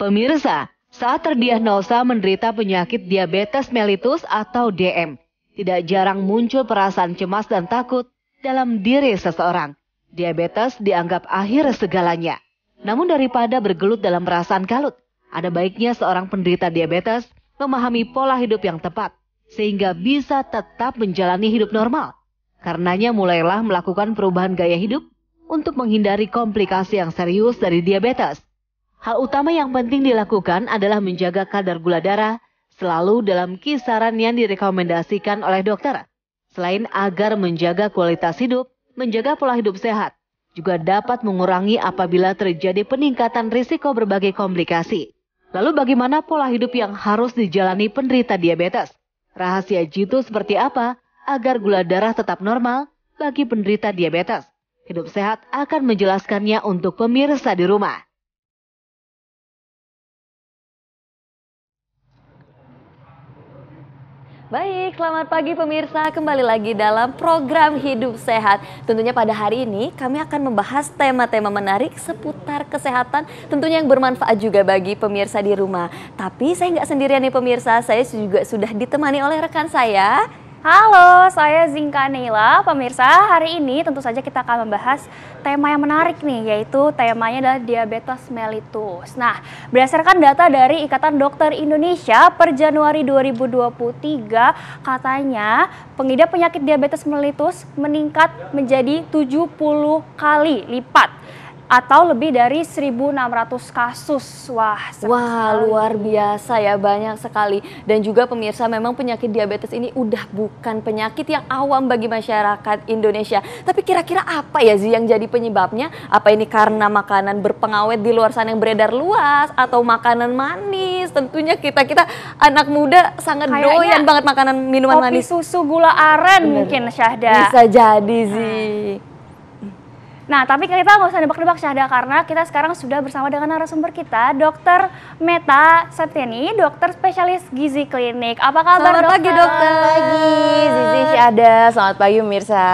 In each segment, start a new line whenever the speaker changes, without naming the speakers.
Pemirsa, saat terdiagnosa menderita penyakit diabetes mellitus atau DM, tidak jarang muncul perasaan cemas dan takut dalam diri seseorang. Diabetes dianggap akhir segalanya. Namun daripada bergelut dalam perasaan kalut, ada baiknya seorang penderita diabetes memahami pola hidup yang tepat, sehingga bisa tetap menjalani hidup normal. Karenanya mulailah melakukan perubahan gaya hidup untuk menghindari komplikasi yang serius dari diabetes. Hal utama yang penting dilakukan adalah menjaga kadar gula darah selalu dalam kisaran yang direkomendasikan oleh dokter. Selain agar menjaga kualitas hidup, menjaga pola hidup sehat, juga dapat mengurangi apabila terjadi peningkatan risiko berbagai komplikasi. Lalu bagaimana pola hidup yang harus dijalani penderita diabetes? Rahasia jitu seperti apa agar gula darah tetap normal bagi penderita diabetes? Hidup Sehat akan menjelaskannya untuk pemirsa di rumah.
Baik, selamat pagi pemirsa. Kembali lagi dalam program Hidup Sehat. Tentunya pada hari ini kami akan membahas tema-tema menarik seputar kesehatan. Tentunya yang bermanfaat juga bagi pemirsa di rumah. Tapi saya nggak sendirian nih pemirsa. Saya juga sudah ditemani oleh rekan saya.
Halo, saya Zinka Neila. Pemirsa, hari ini tentu saja kita akan membahas tema yang menarik nih, yaitu temanya adalah diabetes mellitus. Nah, berdasarkan data dari Ikatan Dokter Indonesia per Januari 2023, katanya pengidap penyakit diabetes mellitus meningkat menjadi 70 kali lipat. Atau lebih dari 1.600 kasus. Wah,
luar biasa ya, banyak sekali. Dan juga pemirsa, memang penyakit diabetes ini udah bukan penyakit yang awam bagi masyarakat Indonesia. Tapi kira-kira apa ya sih yang jadi penyebabnya? Apa ini karena makanan berpengawet di luar sana yang beredar luas? Atau makanan manis? Tentunya kita anak muda sangat doyan banget makanan minuman manis.
Kopi, susu, gula aren. Bener. Mungkin Syahda.
Bisa jadi sih.
Nah, tapi kita nggak usah nebak-nebak Syahda, karena kita sekarang sudah bersama dengan narasumber kita, Dr. Meta Septiani, dokter spesialis gizi klinik. Apa kabar,
Selamat pagi, dokter.
Selamat pagi, Zizi, Syahda. Selamat pagi, pemirsa.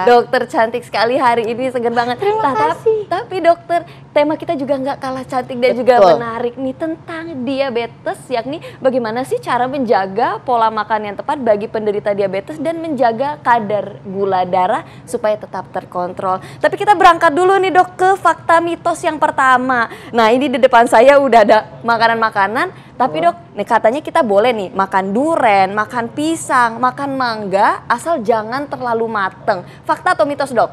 Dokter cantik sekali hari ini, seger banget.
Terima kasih.
Tapi dokter, tema kita juga nggak kalah cantik dan juga menarik nih, tentang diabetes, yakni bagaimana sih cara menjaga pola makan yang tepat bagi penderita diabetes dan menjaga kadar gula darah supaya tetap terkontrol. Tapi kita berangkat dulu nih dok ke fakta mitos yang pertama. Nah, ini di depan saya udah ada makanan-makanan, tapi dok, nih katanya kita boleh nih makan duren, makan pisang, makan mangga, asal jangan terlalu mateng. Fakta atau mitos dok?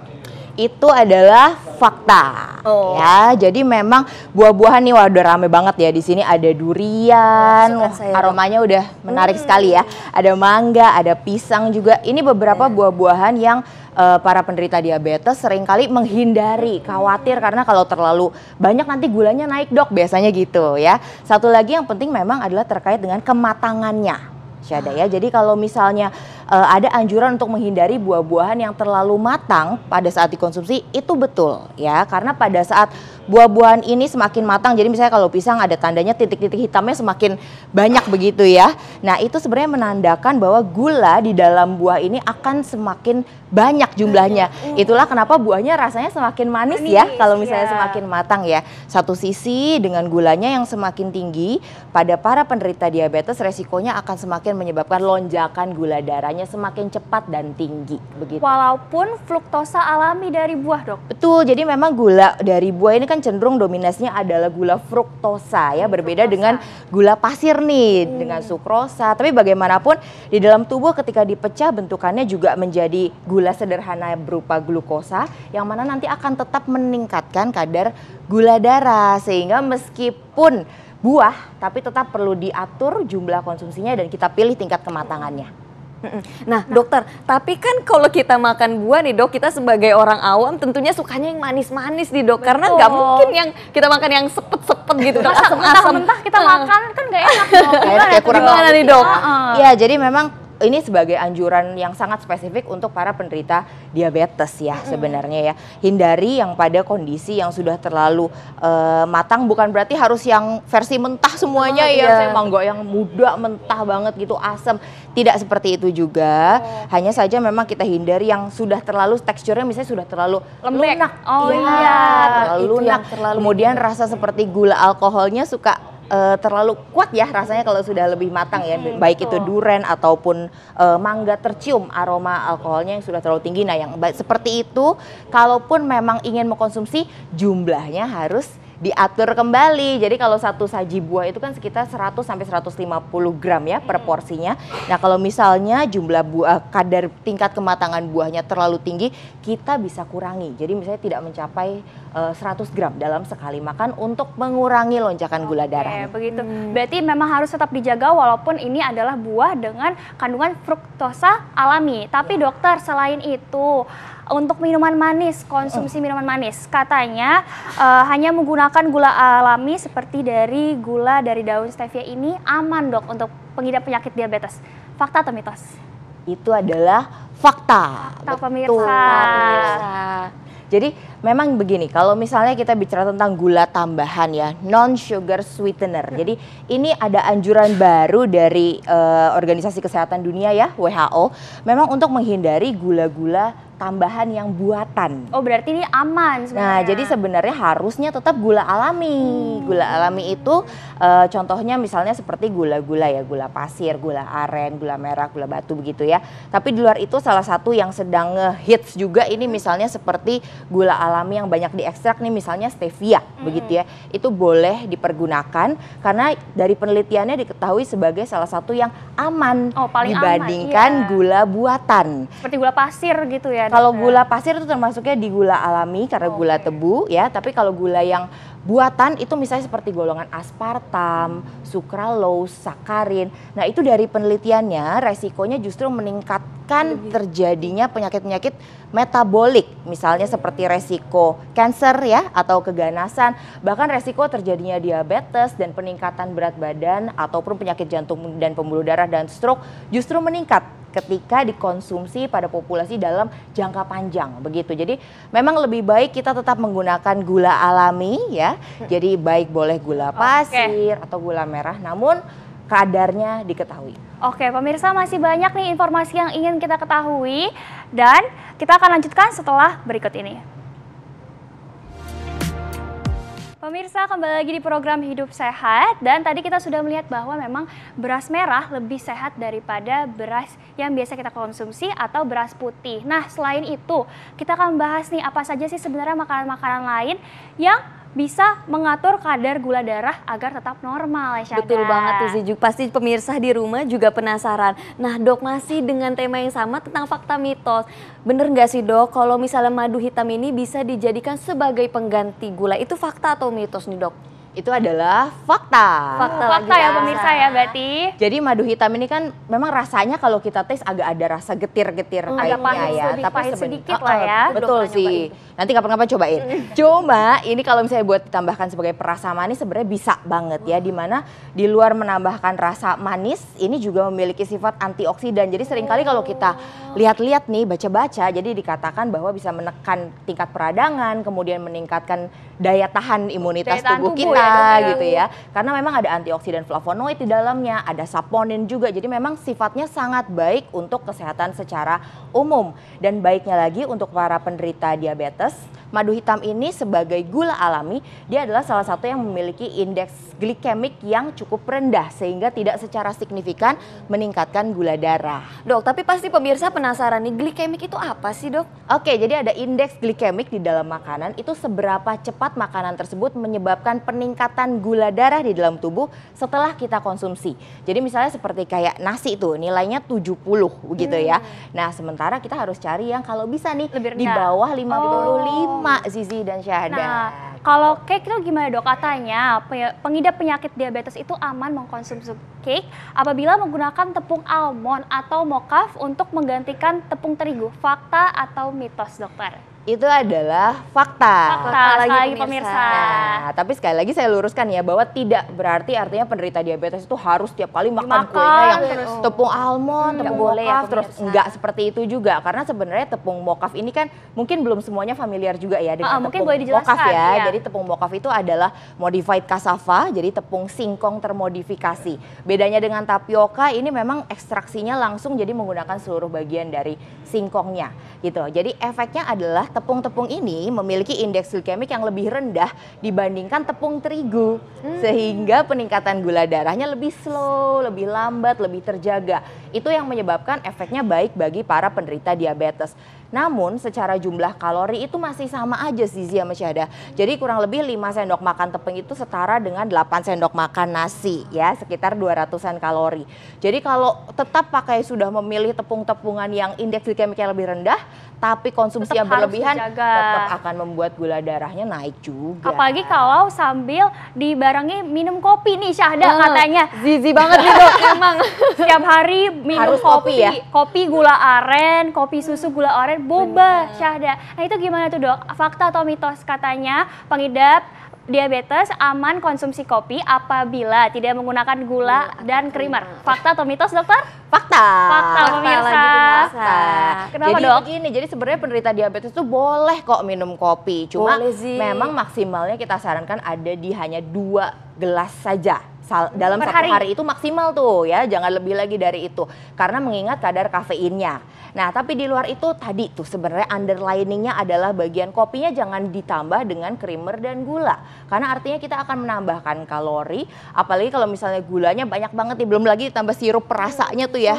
Itu adalah fakta. Ya, jadi memang buah-buahan nih udah rame banget ya di sini. Ada durian, aromanya udah menarik sekali ya. Ada mangga, ada pisang juga. Ini beberapa buah-buahan yang para penderita diabetes seringkali menghindari, khawatir karena kalau terlalu banyak nanti gulanya naik dok, biasanya gitu ya. Satu lagi yang penting memang adalah terkait dengan kematangannya. Syahda ya, jadi kalau misalnya ada anjuran untuk menghindari buah-buahan yang terlalu matang pada saat dikonsumsi, itu betul ya, karena pada saat buah-buahan ini semakin matang, jadi misalnya kalau pisang ada tandanya titik-titik hitamnya semakin banyak begitu ya. Nah, itu sebenarnya menandakan bahwa gula di dalam buah ini akan semakin banyak jumlahnya. Itulah kenapa buahnya rasanya semakin manis ya kalau misalnya semakin matang ya. Satu sisi dengan gulanya yang semakin tinggi pada para penderita diabetes, resikonya akan semakin menyebabkan lonjakan gula darahnya semakin cepat dan tinggi begitu.
Walaupun fruktosa alami dari buah dok.
Betul, jadi memang gula dari buah ini kan cenderung dominasinya adalah gula fruktosa ya, berbeda dengan gula pasir nih dengan sukrosa. Tapi bagaimanapun di dalam tubuh ketika dipecah bentukannya juga menjadi gula sederhana berupa glukosa yang mana nanti akan tetap meningkatkan kadar gula darah, sehingga meskipun buah tapi tetap perlu diatur jumlah konsumsinya dan kita pilih tingkat kematangannya.
Nah dokter, tapi kan kalau kita makan buah nih dok, kita sebagai orang awam tentunya sukanya yang manis-manis nih dok. Karena nggak mungkin yang kita makan yang sepet-sepet gitu dok, asam-asam.
Mentah kita makan kan nggak enak dok.
Kayak kurang
gimana nih dok?
Ya, jadi memang ini sebagai anjuran yang sangat spesifik untuk para penderita diabetes ya sebenarnya ya. Hindari yang pada kondisi yang sudah terlalu matang, bukan berarti harus yang versi mentah semuanya saya mangga yang muda mentah banget gitu asam. Tidak seperti itu juga. Hanya saja memang kita hindari yang sudah terlalu teksturnya misalnya sudah terlalu lunak.
Terlalu
lunak. Kemudian rasa seperti gula alkoholnya suka terlalu kuat ya rasanya kalau sudah lebih matang ya, baik itu duren ataupun mangga, tercium aroma alkoholnya yang sudah terlalu tinggi. Nah yang seperti itu, kalaupun memang ingin mengkonsumsi, jumlahnya harus diatur kembali. Jadi kalau satu saji buah itu kan sekitar 100 sampai 150 gram ya per porsinya. Nah, kalau misalnya jumlah buah, kadar tingkat kematangan buahnya terlalu tinggi, kita bisa kurangi. Jadi misalnya tidak mencapai 100 gram dalam sekali makan untuk mengurangi lonjakan gula darah.
Begitu. Berarti memang harus tetap dijaga walaupun ini adalah buah dengan kandungan fruktosa alami. Tapi dokter, selain itu untuk minuman manis, konsumsi minuman manis, katanya hanya menggunakan gula alami seperti dari gula dari daun stevia ini aman dok untuk pengidap penyakit diabetes. Fakta atau mitos?
Itu adalah fakta.
Fakta pemirsa.
Jadi memang begini, kalau misalnya kita bicara tentang gula tambahan ya, non-sugar sweetener. Jadi ini ada anjuran baru dari Organisasi Kesehatan Dunia ya, WHO, memang untuk menghindari gula-gula tambahan yang buatan.
Oh berarti ini aman sebenarnya.
Nah jadi sebenarnya harusnya tetap gula alami. Gula alami itu contohnya misalnya seperti gula-gula ya, gula pasir, gula aren, gula merah, gula batu begitu ya. Tapi di luar itu salah satu yang sedang ngehits juga ini misalnya seperti gula alami yang banyak diekstrak nih, misalnya stevia begitu ya. Itu boleh dipergunakan karena dari penelitiannya diketahui sebagai salah satu yang aman dibandingkan gula buatan.
Seperti gula pasir gitu ya.
Kalau gula pasir itu termasuknya di gula alami karena gula tebu ya, tapi kalau gula yang buatan itu misalnya seperti golongan aspartam, sukralose, sakarin. Nah itu dari penelitiannya resikonya justru meningkatkan terjadinya penyakit-penyakit metabolik. Misalnya seperti resiko kanker ya atau keganasan, bahkan resiko terjadinya diabetes dan peningkatan berat badan ataupun penyakit jantung dan pembuluh darah dan stroke justru meningkat ketika dikonsumsi pada populasi dalam jangka panjang begitu. Jadi memang lebih baik kita tetap menggunakan gula alami ya. Jadi baik boleh gula pasir atau gula merah, namun kadarnya diketahui.
Oke, pemirsa, masih banyak nih informasi yang ingin kita ketahui dan kita akan lanjutkan setelah berikut ini. Pemirsa, kembali lagi di program Hidup Sehat dan tadi kita sudah melihat bahwa memang beras merah lebih sehat daripada beras yang biasa kita konsumsi atau beras putih. Nah, selain itu kita akan membahas nih apa saja sih sebenarnya makanan-makanan lain yang bisa mengatur kadar gula darah agar tetap normal ya.
Betul banget tuh sih, pasti pemirsa di rumah juga penasaran. Nah dok, masih dengan tema yang sama tentang fakta mitos. Bener nggak sih dok kalau misalnya madu hitam ini bisa dijadikan sebagai pengganti gula? Itu fakta atau mitos nih dok?
Itu adalah fakta.
Fakta ya pemirsa ya berarti.
Jadi madu hitam ini kan memang rasanya kalau kita tes agak ada rasa getir-getir pahitnya ya.
Tapi pahit sedikit lah ya.
Betul sih. Nanti kapan-kapan cobain. Cuma ini kalau misalnya buat ditambahkan sebagai perasa manis sebenarnya bisa banget ya. Dimana di luar menambahkan rasa manis ini juga memiliki sifat antioksidan. Jadi seringkali kalau kita lihat-lihat nih baca-baca jadi dikatakan bahwa bisa menekan tingkat peradangan, kemudian meningkatkan daya tahan imunitas tubuh kita gitu ya. Karena memang ada antioksidan flavonoid di dalamnya, ada saponin juga. Jadi memang sifatnya sangat baik untuk kesehatan secara umum. Dan baiknya lagi untuk para penderita diabetes, madu hitam ini sebagai gula alami, dia adalah salah satu yang memiliki indeks glikemik yang cukup rendah sehingga tidak secara signifikan meningkatkan gula darah.
Dok, tapi pasti pemirsa penasaran nih, glikemik itu apa sih dok?
Oke, jadi ada indeks glikemik di dalam makanan, itu seberapa cepat makanan tersebut menyebabkan peningkatan gula darah di dalam tubuh setelah kita konsumsi. Jadi misalnya seperti kayak nasi itu nilainya 70 gitu ya. Nah sementara kita harus cari yang kalau bisa nih di bawah 55 Zizi dan Syahada.
Nah, kalau cake itu gimana dok? Katanya pengidap penyakit diabetes itu aman mengkonsumsi cake apabila menggunakan tepung almond atau mocaf untuk menggantikan tepung terigu. Fakta atau mitos dokter?
Itu adalah fakta.
Fakta lagi pemirsa.
Nah, tapi sekali lagi saya luruskan ya bahwa tidak berarti artinya penderita diabetes itu harus tiap kali makan kuenya yang tepung almond, tepung mocaf, terus enggak seperti itu juga. Karena sebenarnya tepung mocaf ini kan mungkin belum semuanya familiar juga ya dengan tepung mocaf ya. Jadi tepung mocaf itu adalah modified cassava, jadi tepung singkong termodifikasi. Bedanya dengan tapioka ini memang ekstraksinya langsung jadi menggunakan seluruh bagian dari singkongnya gitu. Jadi efeknya adalah tepung-tepung ini memiliki indeks glikemik yang lebih rendah dibandingkan tepung terigu. Sehingga peningkatan gula darahnya lebih slow, lebih lambat, lebih terjaga. Itu yang menyebabkan efeknya baik bagi para penderita diabetes. Namun secara jumlah kalori itu masih sama aja Zizi sama Syahda. Jadi kurang lebih 5 sendok makan tepung itu setara dengan 8 sendok makan nasi ya, sekitar 200-an kalori. Jadi kalau tetap pakai sudah memilih tepung-tepungan yang indeks glikemiknya lebih rendah, tapi konsumsi yang berlebihan tetap akan membuat gula darahnya naik juga.
Apalagi kalau sambil dibarengi minum kopi nih Syahda katanya.
Zizi banget nih dok, emang.
Setiap hari minum
Harus kopi ya?
Kopi gula aren, kopi susu gula aren, boba Syahda. Nah itu gimana tuh dok? Fakta atau mitos katanya pengidap diabetes aman konsumsi kopi apabila tidak menggunakan gula dan creamer. Fakta atau mitos dokter?
Fakta.
Fakta pemirsa. Kenapa
jadi
dok?
begini, jadi sebenarnya penderita diabetes itu boleh kok minum kopi. Cuma memang maksimalnya kita sarankan ada di hanya 2 gelas saja. Dalam satu hari itu maksimal tuh ya, jangan lebih lagi dari itu. Karena mengingat kadar kafeinnya. Nah tapi di luar itu tadi tuh sebenarnya underliningnya adalah bagian kopinya jangan ditambah dengan creamer dan gula. Karena artinya kita akan menambahkan kalori, apalagi kalau misalnya gulanya banyak banget nih, belum lagi ditambah sirup perasanya tuh ya.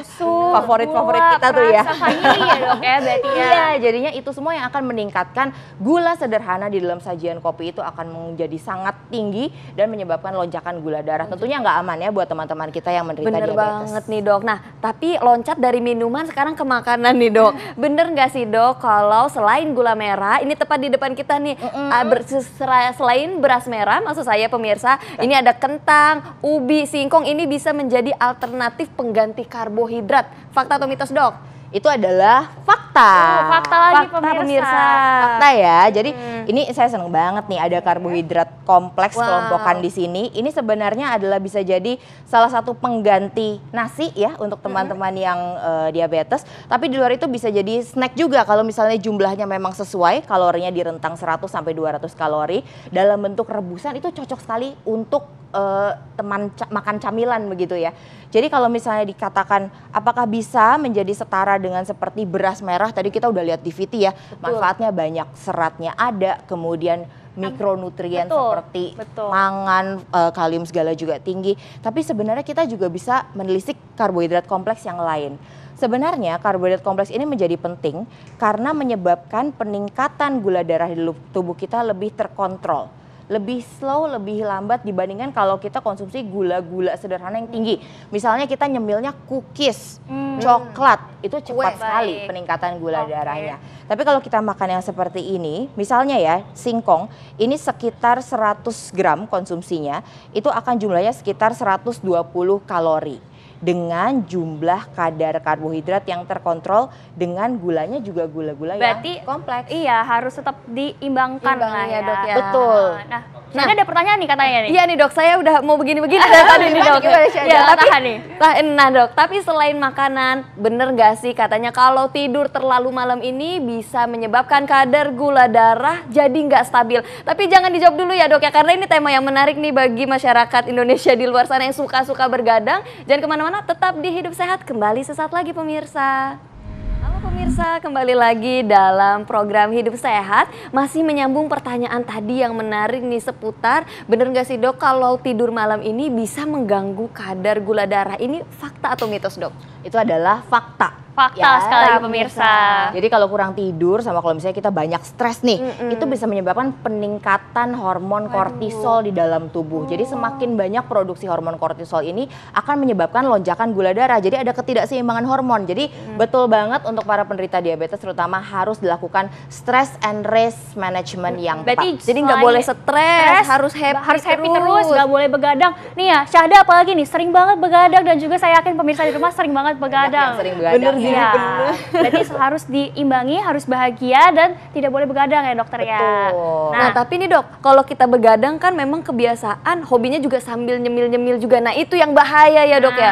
Favorit-favorit kita tuh ya.
Iya dok ya berarti ya.
Iya, jadinya itu semua yang akan meningkatkan gula sederhana di dalam sajian kopi itu akan menjadi sangat tinggi dan menyebabkan lonjakan gula darah. Tentunya nggak aman ya buat teman-teman kita yang menderita diabetes.
Bener banget nih dok. Nah tapi loncat dari minuman sekarang ke makanan nih dok. Bener nggak sih dok kalau selain gula merah, ini tepat di depan kita nih, selain beras merah maksud saya pemirsa, ini ada kentang, ubi, singkong, ini bisa menjadi alternatif pengganti karbohidrat. Fakta atau mitos dok?
Itu adalah fakta.
Fakta lagi pemirsa.
Fakta ya. Jadi ini saya seneng banget nih ada karbohidrat kompleks kelompokan di sini. Ini sebenarnya adalah bisa jadi salah satu pengganti nasi ya untuk teman-teman yang diabetes. Tapi di luar itu bisa jadi snack juga kalau misalnya jumlahnya memang sesuai, kalorinya di rentang 100 sampai 200 kalori dalam bentuk rebusan, itu cocok sekali untuk makan camilan begitu ya. Jadi kalau misalnya dikatakan apakah bisa menjadi setara dengan seperti beras merah, tadi kita udah lihat di VT ya, manfaatnya banyak, seratnya ada, kemudian mikronutrien seperti mangan, kalium segala juga tinggi. Tapi sebenarnya kita juga bisa menelisik karbohidrat kompleks yang lain. Sebenarnya karbohidrat kompleks ini menjadi penting karena menyebabkan peningkatan gula darah di tubuh kita lebih terkontrol, lebih slow, lebih lambat dibandingkan kalau kita konsumsi gula-gula sederhana yang tinggi. Misalnya kita nyemilnya cookies, coklat, itu cepat sekali peningkatan gula darahnya. Tapi kalau kita makan yang seperti ini, misalnya ya singkong, ini sekitar 100 gram konsumsinya, itu akan jumlahnya sekitar 120 kalori. Dengan jumlah kadar karbohidrat yang terkontrol, dengan gulanya juga gula-gula yang kompleks.
Iya, harus tetap diimbangkan lah ya dok ya.
Betul.
Nah, ada pertanyaan nih katanya nih.
Iya nih dok, saya udah mau begini-begini dari tadi nih dok.
Ya,
nah dok, tapi selain makanan, bener gak sih katanya kalau tidur terlalu malam ini bisa menyebabkan kadar gula darah jadi nggak stabil? Tapi jangan dijawab dulu ya dok ya, karena ini tema yang menarik nih bagi masyarakat Indonesia di luar sana yang suka-suka bergadang. Jangan kemana-mana, tetap di Hidup Sehat, kembali sesaat lagi pemirsa. Halo pemirsa, kembali lagi dalam program Hidup Sehat. Masih menyambung pertanyaan tadi yang menarik nih seputar, bener gak sih dok kalau tidur malam ini bisa mengganggu kadar gula darah? Ini fakta atau mitos dok?
Itu adalah fakta.
Fakta sekali lagi pemirsa.
Jadi kalau kurang tidur sama kalau misalnya kita banyak stres nih, itu bisa menyebabkan peningkatan hormon kortisol di dalam tubuh. Jadi semakin banyak produksi hormon kortisol ini akan menyebabkan lonjakan gula darah. Jadi ada ketidakseimbangan hormon. Jadi betul banget untuk para penderita diabetes terutama harus dilakukan stress and rest management yang tepat.
Jadi nggak boleh stres, harus happy terus,
nggak boleh begadang. Nih ya, Syahda apalagi nih sering banget begadang, dan juga saya yakin pemirsa di rumah sering banget begadang.
Sering begadang.
Bener. Berarti harus diimbangi, harus bahagia dan tidak boleh begadang ya dokter ya.
Nah tapi nih dok, kalau kita begadang kan memang kebiasaan, hobinya juga sambil nyemil-nyemil juga. Nah itu yang bahaya ya dok ya.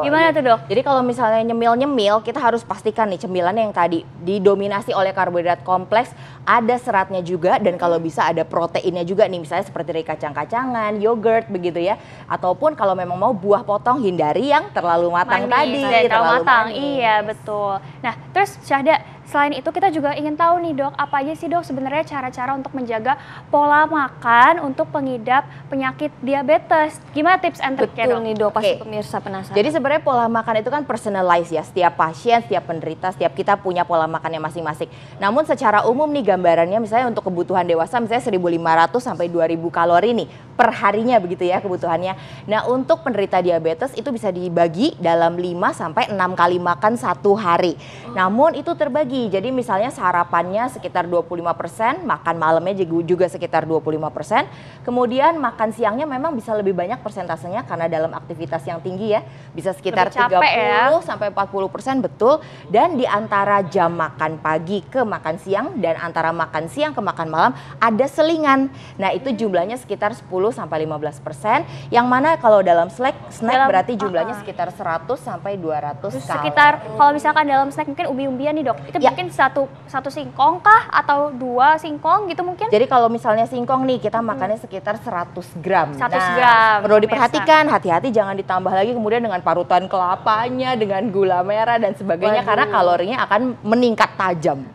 Gimana tuh dok?
Jadi kalau misalnya nyemil-nyemil, kita harus pastikan nih cemilannya yang tadi didominasi oleh karbohidrat kompleks, ada seratnya juga, dan kalau bisa ada proteinnya juga nih, misalnya seperti dari kacang-kacangan, yogurt begitu ya. Ataupun kalau memang mau buah potong, hindari yang terlalu matang tadi.
Terlalu matang, iya betul. Nah terus Syahda, selain itu kita juga ingin tahu nih dok, apa aja sih dok sebenarnya cara-cara untuk menjaga pola makan untuk pengidap penyakit diabetes? Gimana tips and triknya dok?
Betul nih dok, pasti pemirsa penasaran.
Jadi sebenarnya pola makan itu kan personalized ya, setiap pasien, setiap penderita, setiap kita punya pola makannya masing-masing. Namun secara umum nih gambarannya misalnya untuk kebutuhan dewasa misalnya 1.500 sampai 2.000 kalori nih per harinya begitu ya kebutuhannya. Nah untuk penderita diabetes itu bisa dibagi dalam 5 sampai 6 kali makan satu hari. Namun itu terbagi, jadi misalnya sarapannya sekitar 25%, makan malamnya juga sekitar 25%, kemudian makan siangnya memang bisa lebih banyak persentasenya karena dalam aktivitas yang tinggi ya, bisa sekitar 30 sampai 40% betul, dan di antara jam makan pagi ke makan siang dan antara makan siang ke makan malam ada selingan. Nah itu jumlahnya sekitar 10 sampai 15%, yang mana kalau dalam snack berarti jumlahnya sekitar 100 sampai 200 kalori.
Sekitar kalau misalkan dalam snack mungkin umbi-umbian nih dok, itu mungkin satu singkong kah atau 2 singkong gitu mungkin?
Jadi kalau misalnya singkong nih kita makannya sekitar 100 gram.
100 gram.
Perlu diperhatikan, hati-hati jangan ditambah lagi kemudian dengan parutan kelapanya, dengan gula merah dan sebagainya. Karena kalorinya akan meningkat tajam.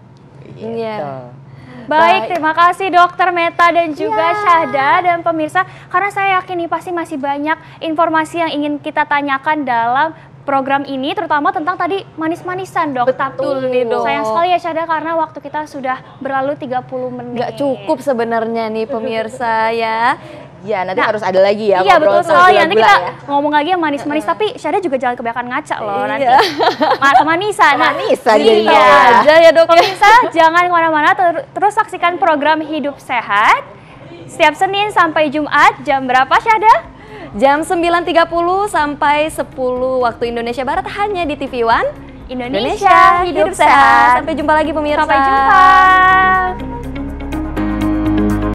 Gitu.
Baik, terima kasih Dokter Meta dan juga Syahda dan pemirsa. Karena saya yakin nih pasti masih banyak informasi yang ingin kita tanyakan dalam program ini, terutama tentang tadi manis-manisan dok.
Betul nih dok.
Sayang sekali ya Syahda karena waktu kita sudah berlalu 30 menit.
Nggak cukup sebenarnya nih pemirsa ya.
Ya nanti harus ada lagi ya.
Iya betul sekali, nanti kita ngomong lagi yang manis-manis, tapi Syahda juga jangan kebanyakan ngaca loh nanti. Kemanisan.
Kemanisan
iya aja ya dok. Pemirsa jangan kemana-mana, terus saksikan program Hidup Sehat setiap Senin sampai Jumat jam berapa Syahda?
Jam 9.30 sampai 10 waktu Indonesia Barat hanya di TV One
Indonesia Hidup Sehat.
Sampai jumpa lagi pemirsa.
Sampai jumpa.